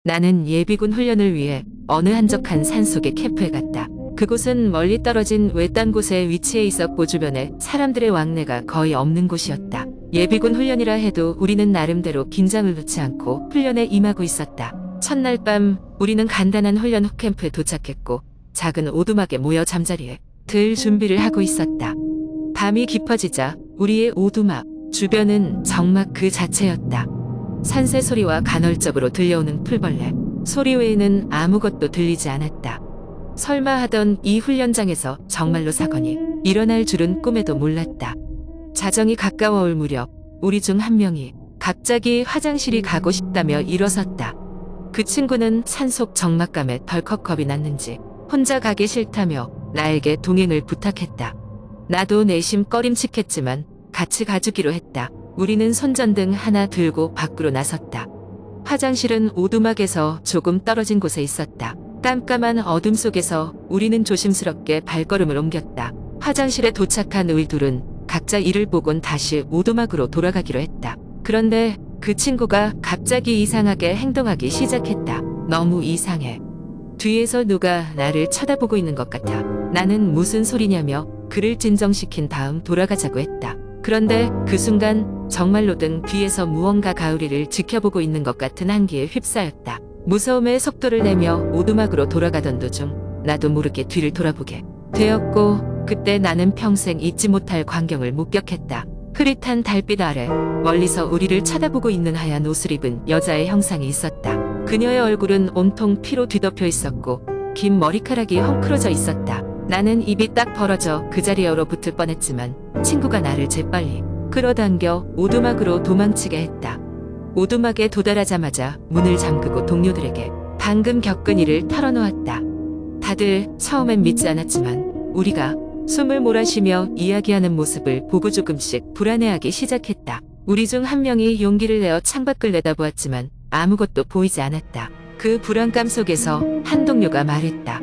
나는 예비군 훈련을 위해 어느 한적한 산속의 캠프에 갔다. 그곳은 멀리 떨어진 외딴 곳에 위치해 있었고 주변에 사람들의 왕래가 거의 없는 곳이었다. 예비군 훈련이라 해도 우리는 나름대로 긴장을 놓지 않고 훈련에 임하고 있었다. 첫날 밤 우리는 간단한 훈련 후 캠프에 도착했고 작은 오두막에 모여 잠자리에 들 준비를 하고 있었다. 밤이 깊어지자 우리의 오두막 주변은 정막 그 자체였다. 산새 소리와 간헐적으로 들려오는 풀벌레 소리 외에는 아무것도 들리지 않았다. 설마 하던 이 훈련장에서 정말로 사건이 일어날 줄은 꿈에도 몰랐다. 자정이 가까워올 무렵 우리 중 한 명이 갑자기 화장실이 가고 싶다며 일어섰다. 그 친구는 산속 적막감에 덜컥 겁이 났는지 혼자 가기 싫다며 나에게 동행을 부탁했다. 나도 내심 꺼림칙했지만 같이 가주기로 했다. 우리는 손전등 하나 들고 밖으로 나섰다. 화장실은 오두막에서 조금 떨어진 곳에 있었다. 깜깜한 어둠 속에서 우리는 조심스럽게 발걸음을 옮겼다. 화장실에 도착한 우리 둘은 각자 이를 보곤 다시 오두막으로 돌아가기로 했다. 그런데 그 친구가 갑자기 이상하게 행동하기 시작했다. 너무 이상해. 뒤에서 누가 나를 쳐다보고 있는 것 같아. 나는 무슨 소리냐며 그를 진정시킨 다음 돌아가자고 했다. 그런데 그 순간 정말로 등 뒤에서 무언가가 우리를 지켜보고 있는 것 같은 한기에 휩싸였다. 무서움의 속도를 내며 오두막으로 돌아가던 도중 나도 모르게 뒤를 돌아보게 되었고 그때 나는 평생 잊지 못할 광경을 목격했다. 흐릿한 달빛 아래 멀리서 우리를 쳐다보고 있는 하얀 옷을 입은 여자의 형상이 있었다. 그녀의 얼굴은 온통 피로 뒤덮여 있었고 긴 머리카락이 헝클어져 있었다. 나는 입이 딱 벌어져 그 자리에 얼어붙을 뻔했지만 친구가 나를 재빨리 끌어당겨 오두막으로 도망치게 했다. 오두막에 도달하자마자 문을 잠그고 동료들에게 방금 겪은 일을 털어놓았다. 다들 처음엔 믿지 않았지만 우리가 숨을 몰아쉬며 이야기하는 모습을 보고 조금씩 불안해하기 시작했다. 우리 중 한 명이 용기를 내어 창밖을 내다보았지만 아무것도 보이지 않았다. 그 불안감 속에서 한 동료가 말했다.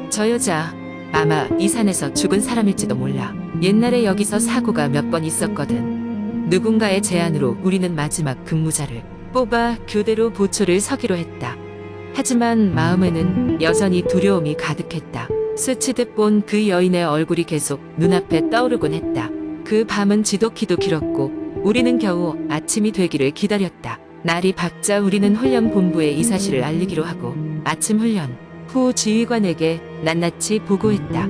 저 여자 아마 이 산에서 죽은 사람일지도 몰라. 옛날에 여기서 사고가 몇 번 있었거든. 누군가의 제안으로 우리는 마지막 근무자를 뽑아 교대로 보초를 서기로 했다. 하지만 마음에는 여전히 두려움이 가득했다. 스치듯 본 그 여인의 얼굴이 계속 눈앞에 떠오르곤 했다. 그 밤은 지독히도 길었고 우리는 겨우 아침이 되기를 기다렸다. 날이 밝자 우리는 훈련 본부에 이 사실을 알리기로 하고 아침 훈련 후 지휘관에게 낱낱이 보고했다.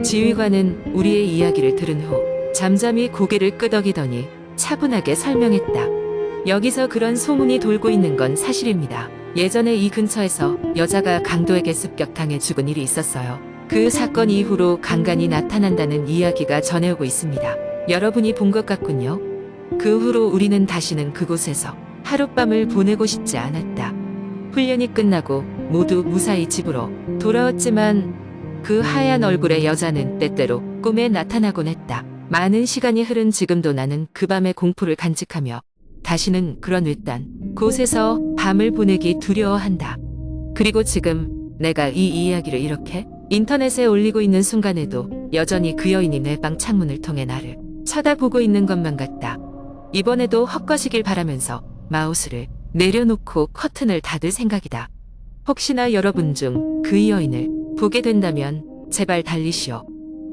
지휘관은 우리의 이야기를 들은 후 잠잠히 고개를 끄덕이더니 차분하게 설명했다. 여기서 그런 소문이 돌고 있는 건 사실입니다. 예전에 이 근처에서 여자가 강도에게 습격당해 죽은 일이 있었어요. 그 사건 이후로 간간히 나타난다는 이야기가 전해오고 있습니다. 여러분이 본 것 같군요. 그 후로 우리는 다시는 그곳에서 하룻밤을 보내고 싶지 않았다. 훈련이 끝나고 모두 무사히 집으로 돌아왔지만 그 하얀 얼굴의 여자는 때때로 꿈에 나타나곤 했다. 많은 시간이 흐른 지금도 나는 그 밤의 공포를 간직하며 다시는 그런 외딴 곳에서 밤을 보내기 두려워한다. 그리고 지금 내가 이 이야기를 이렇게 인터넷에 올리고 있는 순간에도 여전히 그 여인이 내 방 창문을 통해 나를 쳐다보고 있는 것만 같다. 이번에도 헛것이길 바라면서 마우스를 내려놓고 커튼을 닫을 생각이다. 혹시나 여러분 중 그 여인을 보게 된다면 제발 달리시오.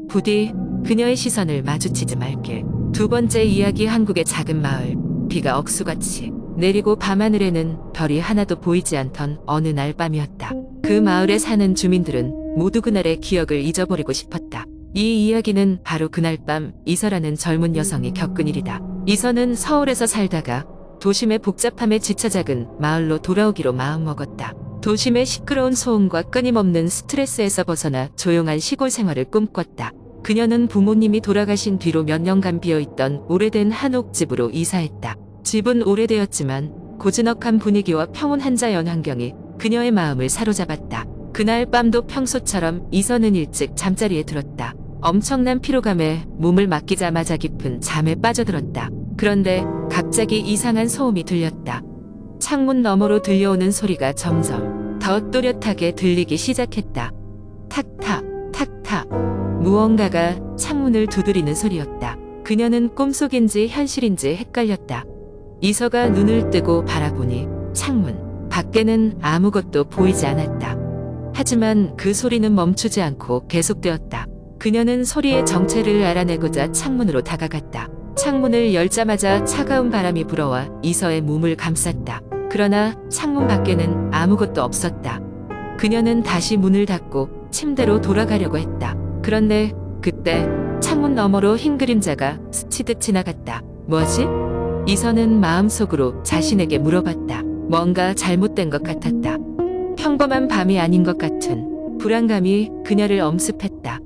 부디 그녀의 시선을 마주치지 말길. 두 번째 이야기. 한국의 작은 마을. 비가 억수같이 내리고 밤하늘에는 별이 하나도 보이지 않던 어느 날 밤이었다. 그 마을에 사는 주민들은 모두 그날의 기억을 잊어버리고 싶었다. 이 이야기는 바로 그날 밤 이서라는 젊은 여성이 겪은 일이다. 이서는 서울에서 살다가 도심의 복잡함에 지쳐 작은 마을로 돌아오기로 마음먹었다. 도심의 시끄러운 소음과 끊임없는 스트레스에서 벗어나 조용한 시골 생활을 꿈꿨다. 그녀는 부모님이 돌아가신 뒤로 몇 년간 비어있던 오래된 한옥집으로 이사했다. 집은 오래되었지만 고즈넉한 분위기와 평온한 자연 환경이 그녀의 마음을 사로잡았다. 그날 밤도 평소처럼 이서는 일찍 잠자리에 들었다. 엄청난 피로감에 몸을 맡기자마자 깊은 잠에 빠져들었다. 그런데 갑자기 이상한 소음이 들렸다. 창문 너머로 들려오는 소리가 점점 더 또렷하게 들리기 시작했다. 탁탁 탁탁. 무언가가 창문을 두드리는 소리였다. 그녀는 꿈속인지 현실인지 헷갈렸다. 이서가 눈을 뜨고 바라보니 창문 밖 밖에는 아무것도 보이지 않았다. 하지만 그 소리는 멈추지 않고 계속되었다. 그녀는 소리의 정체를 알아내고자 창문으로 다가갔다. 창문을 열자마자 차가운 바람이 불어와 이서의 몸을 감쌌다. 그러나 창문 밖에는 아무것도 없었다. 그녀는 다시 문을 닫고 침대로 돌아가려고 했다. 그런데 그때 창문 너머로 흰 그림자가 스치듯 지나갔다. 뭐지? 이서는 마음속으로 자신에게 물어봤다. 뭔가 잘못된 것 같았다. 평범한 밤이 아닌 것 같은 불안감이 그녀를 엄습했다.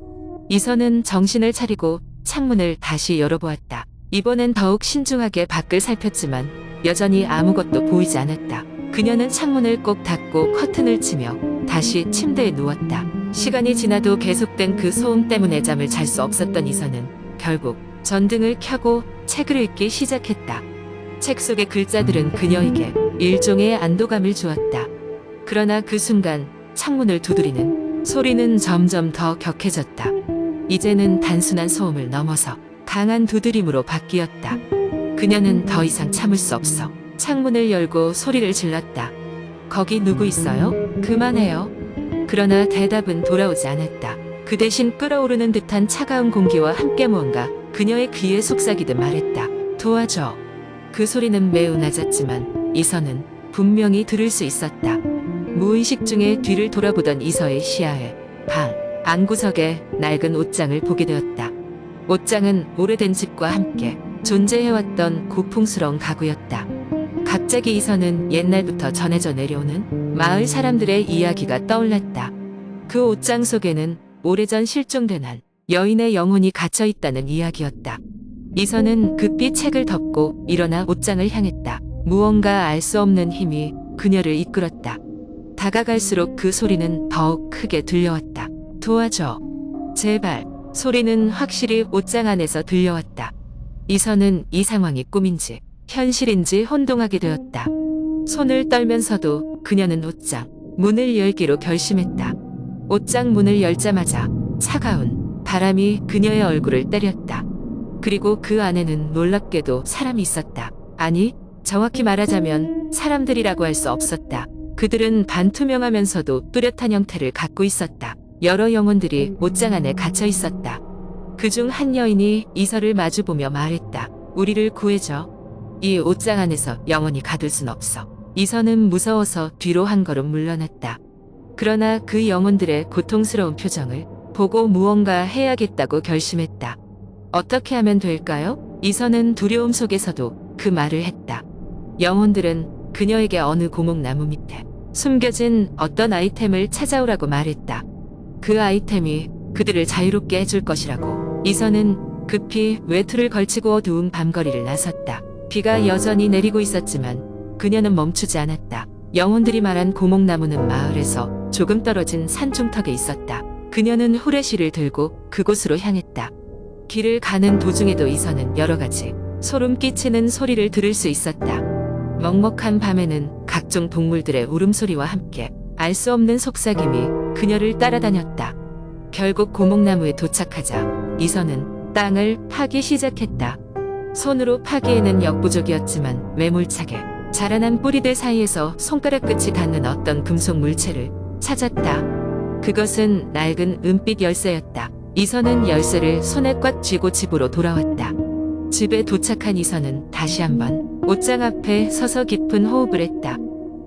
이서는 정신을 차리고 창문을 다시 열어보았다. 이번엔 더욱 신중하게 밖을 살폈지만 여전히 아무것도 보이지 않았다. 그녀는 창문을 꼭 닫고 커튼을 치며 다시 침대에 누웠다. 시간이 지나도 계속된 그 소음 때문에 잠을 잘 수 없었던 이서는 결국 전등을 켜고 책을 읽기 시작했다. 책 속의 글자들은 그녀에게 일종의 안도감을 주었다. 그러나 그 순간 창문을 두드리는 소리는 점점 더 격해졌다. 이제는 단순한 소음을 넘어서 강한 두드림으로 바뀌었다. 그녀는 더 이상 참을 수 없어 창문을 열고 소리를 질렀다. 거기 누구 있어요? 그만해요. 그러나 대답은 돌아오지 않았다. 그 대신 끓어오르는 듯한 차가운 공기와 함께 무언가 그녀의 귀에 속삭이듯 말했다. 도와줘. 그 소리는 매우 낮았지만 이서는 분명히 들을 수 있었다. 무의식 중에 뒤를 돌아보던 이서의 시야에 방 안구석에 낡은 옷장을 보게 되었다. 옷장은 오래된 집과 함께 존재해왔던 고풍스러운 가구였다. 갑자기 이서는 옛날부터 전해져 내려오는 마을 사람들의 이야기가 떠올랐다. 그 옷장 속에는 오래전 실종된 한 여인의 영혼이 갇혀 있다는 이야기였다. 이서는 급히 책을 덮고 일어나 옷장을 향했다. 무언가 알 수 없는 힘이 그녀를 이끌었다. 다가갈수록 그 소리는 더욱 크게 들려왔다. 도와줘. 제발. 소리는 확실히 옷장 안에서 들려왔다. 이서는 이 상황이 꿈인지 현실인지 혼동하게 되었다. 손을 떨면서도 그녀는 옷장 문을 열기로 결심했다. 옷장 문을 열자마자 차가운 바람이 그녀의 얼굴을 때렸다. 그리고 그 안에는 놀랍게도 사람이 있었다. 아니, 정확히 말하자면 사람들이라고 할 수 없었다. 그들은 반투명하면서도 뚜렷한 형태를 갖고 있었다. 여러 영혼들이 옷장 안에 갇혀 있었다. 그중 한 여인이 이서를 마주보며 말했다. 우리를 구해줘. 이 옷장 안에서 영원히 가둘 순 없어. 이서는 무서워서 뒤로 한 걸음 물러났다. 그러나 그 영혼들의 고통스러운 표정을 보고 무언가 해야겠다고 결심했다. 어떻게 하면 될까요? 이서는 두려움 속에서도 그 말을 했다. 영혼들은 그녀에게 어느 고목나무 밑에 숨겨진 어떤 아이템을 찾아오라고 말했다. 그 아이템이 그들을 자유롭게 해줄 것이라고. 이서는 급히 외투를 걸치고 어두운 밤거리를 나섰다. 비가 여전히 내리고 있었지만 그녀는 멈추지 않았다. 영혼들이 말한 고목나무는 마을에서 조금 떨어진 산중턱에 있었다. 그녀는 후레쉬를 들고 그곳으로 향했다. 길을 가는 도중에도 이서는 여러 가지 소름 끼치는 소리를 들을 수 있었다. 먹먹한 밤에는 각종 동물들의 울음소리와 함께 알 수 없는 속삭임이 그녀를 따라다녔다. 결국 고목나무에 도착하자 이서는 땅을 파기 시작했다. 손으로 파기에는 역부족이었지만 매몰차게 자라난 뿌리들 사이에서 손가락 끝이 닿는 어떤 금속 물체를 찾았다. 그것은 낡은 은빛 열쇠였다. 이서는 열쇠를 손에 꽉 쥐고 집으로 돌아왔다. 집에 도착한 이서는 다시 한번 옷장 앞에 서서 깊은 호흡을 했다.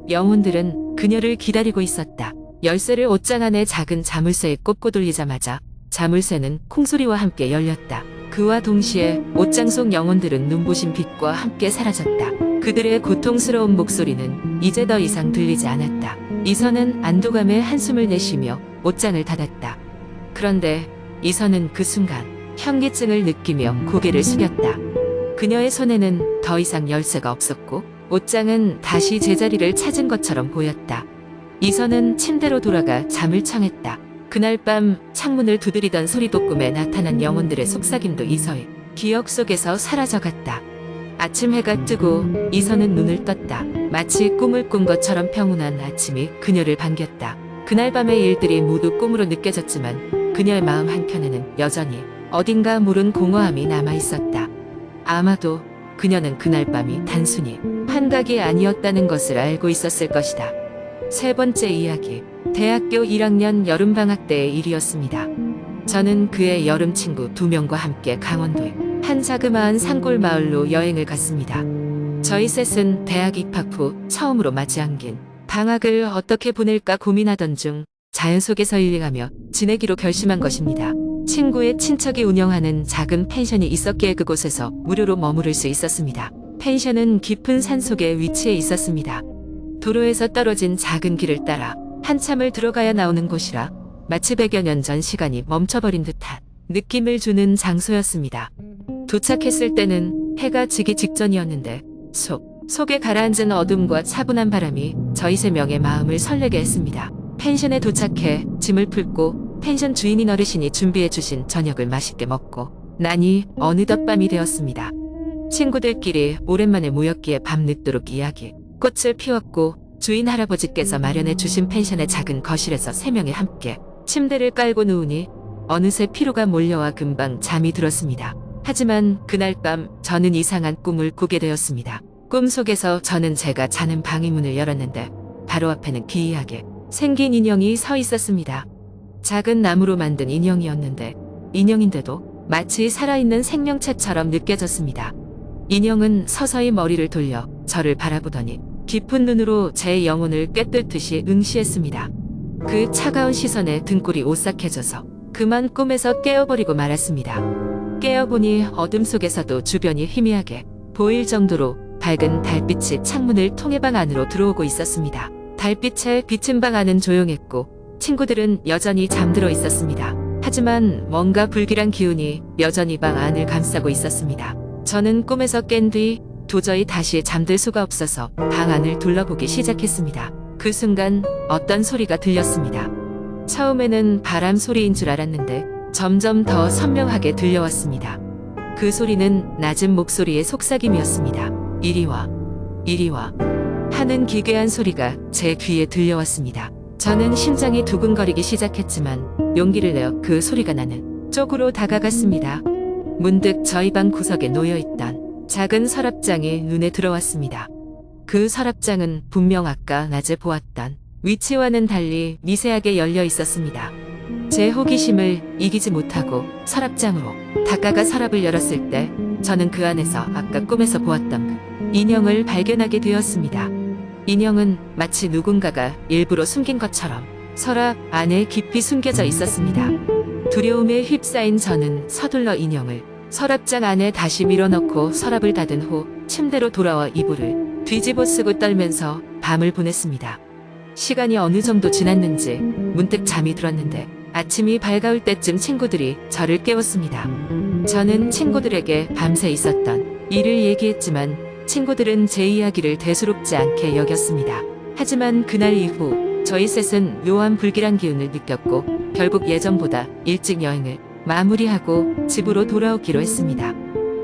영혼들은 그녀를 기다리고 있었다. 열쇠를 옷장 안에 작은 자물쇠에 꽂고 돌리자마자 자물쇠는 콩소리와 함께 열렸다. 그와 동시에 옷장 속 영혼들은 눈부신 빛과 함께 사라졌다. 그들의 고통스러운 목소리는 이제 더 이상 들리지 않았다. 이서는 안도감에 한숨을 내쉬며 옷장을 닫았다. 그런데 이서는 그 순간 현기증을 느끼며 고개를 숙였다. 그녀의 손에는 더 이상 열쇠가 없었고 옷장은 다시 제자리를 찾은 것처럼 보였다. 이서는 침대로 돌아가 잠을 청했다. 그날 밤 창문을 두드리던 소리도 꿈에 나타난 영혼들의 속삭임도 이서의 기억 속에서 사라져갔다. 아침 해가 뜨고 이서는 눈을 떴다. 마치 꿈을 꾼 것처럼 평온한 아침이 그녀를 반겼다. 그날 밤의 일들이 모두 꿈으로 느껴졌지만 그녀의 마음 한켠에는 여전히 어딘가 모른 공허함이 남아있었다. 아마도 그녀는 그날 밤이 단순히 환각이 아니었다는 것을 알고 있었을 것이다. 세 번째 이야기. 대학교 1학년 여름방학 때의 일이었습니다. 저는 그의 여름 친구 2명과 함께 강원도의 한 자그마한 산골 마을로 여행을 갔습니다. 저희 셋은 대학 입학 후 처음으로 맞이한 긴 방학을 어떻게 보낼까 고민하던 중 자연 속에서 힐링하며 지내기로 결심한 것입니다. 친구의 친척이 운영하는 작은 펜션이 있었기에 그곳에서 무료로 머무를 수 있었습니다. 펜션은 깊은 산속에 위치해 있었습니다. 도로에서 떨어진 작은 길을 따라 한참을 들어가야 나오는 곳이라 마치 100여 년 전 시간이 멈춰버린 듯한 느낌을 주는 장소였습니다. 도착했을 때는 해가 지기 직전이었는데 속에 가라앉은 어둠과 차분한 바람이 저희 3명의 마음을 설레게 했습니다. 펜션에 도착해 짐을 풀고 펜션 주인인 어르신이 준비해 주신 저녁을 맛있게 먹고 나니 어느덧 밤이 되었습니다. 친구들끼리 오랜만에 모였기에 밤늦도록 이야기 꽃을 피웠고 주인 할아버지께서 마련해 주신 펜션의 작은 거실에서 3명이 함께 침대를 깔고 누우니 어느새 피로가 몰려와 금방 잠이 들었습니다. 하지만 그날 밤 저는 이상한 꿈을 꾸게 되었습니다. 꿈속에서 저는 제가 자는 방의 문을 열었는데 바로 앞에는 기이하게 생긴 인형이 서 있었습니다. 작은 나무로 만든 인형이었는데 인형인데도 마치 살아있는 생명체처럼 느껴졌습니다. 인형은 서서히 머리를 돌려 저를 바라보더니 깊은 눈으로 제 영혼을 꿰뚫듯이 응시했습니다. 그 차가운 시선에 등골이 오싹해져서 그만 꿈에서 깨어버리고 말았습니다. 깨어보니 어둠 속에서도 주변이 희미하게 보일 정도로 밝은 달빛이 창문을 통해 방 안으로 들어오고 있었습니다. 달빛에 비친 방 안은 조용했고 친구들은 여전히 잠들어 있었습니다. 하지만 뭔가 불길한 기운이 여전히 방 안을 감싸고 있었습니다. 저는 꿈에서 깬 뒤 도저히 다시 잠들 수가 없어서 방 안을 둘러보기 시작했습니다. 그 순간 어떤 소리가 들렸습니다. 처음에는 바람 소리인 줄 알았는데 점점 더 선명하게 들려왔습니다. 그 소리는 낮은 목소리의 속삭임이었습니다. 이리 와, 이리 와 하는 기괴한 소리가 제 귀에 들려왔습니다. 저는 심장이 두근거리기 시작했지만 용기를 내어 그 소리가 나는 쪽으로 다가갔습니다. 문득 저희 방 구석에 놓여있던 작은 서랍장이 눈에 들어왔습니다. 그 서랍장은 분명 아까 낮에 보았던 위치와는 달리 미세하게 열려 있었습니다. 제 호기심을 이기지 못하고 서랍장으로 다가가 서랍을 열었을 때 저는 그 안에서 아까 꿈에서 보았던 그 인형을 발견하게 되었습니다. 인형은 마치 누군가가 일부러 숨긴 것처럼 서랍 안에 깊이 숨겨져 있었습니다. 두려움에 휩싸인 저는 서둘러 인형을 서랍장 안에 다시 밀어넣고 서랍을 닫은 후 침대로 돌아와 이불을 뒤집어 쓰고 떨면서 밤을 보냈습니다. 시간이 어느 정도 지났는지 문득 잠이 들었는데 아침이 밝아올 때쯤 친구들이 저를 깨웠습니다. 저는 친구들에게 밤새 있었던 일을 얘기했지만 친구들은 제 이야기를 대수롭지 않게 여겼습니다. 하지만 그날 이후 저희 셋은 묘한 불길한 기운을 느꼈고 결국 예정보다 일찍 여행을 마무리하고 집으로 돌아오기로 했습니다.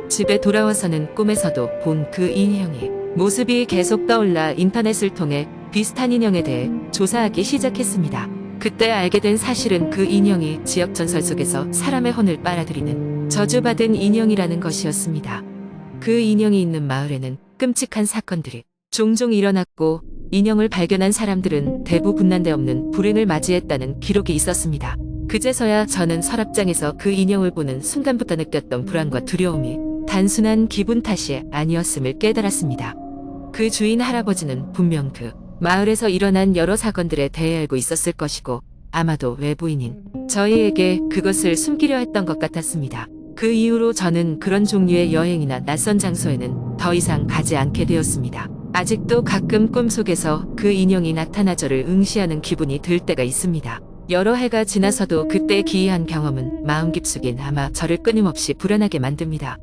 집에 돌아와서는 꿈에서도 본 그 인형의 모습이 계속 떠올라 인터넷을 통해 비슷한 인형에 대해 조사하기 시작했습니다. 그때 알게 된 사실은 그 인형이 지역 전설 속에서 사람의 혼을 빨아들이는 저주받은 인형이라는 것이었습니다. 그 인형이 있는 마을에는 끔찍한 사건들이 종종 일어났고 인형을 발견한 사람들은 대부분 난데없는 불행을 맞이했다는 기록이 있었습니다. 그제서야 저는 서랍장에서 그 인형을 보는 순간부터 느꼈던 불안과 두려움이 단순한 기분 탓이 아니었음을 깨달았습니다. 그 주인 할아버지는 분명 그 마을에서 일어난 여러 사건들에 대해 알고 있었을 것이고 아마도 외부인인 저희에게 그것을 숨기려 했던 것 같았습니다. 그 이후로 저는 그런 종류의 여행이나 낯선 장소에는 더 이상 가지 않게 되었습니다. 아직도 가끔 꿈속에서 그 인형이 나타나 저를 응시하는 기분이 들 때가 있습니다. 여러 해가 지나서도 그때의 기이한 경험은 마음 깊숙이 남아 저를 끊임없이 불안하게 만듭니다.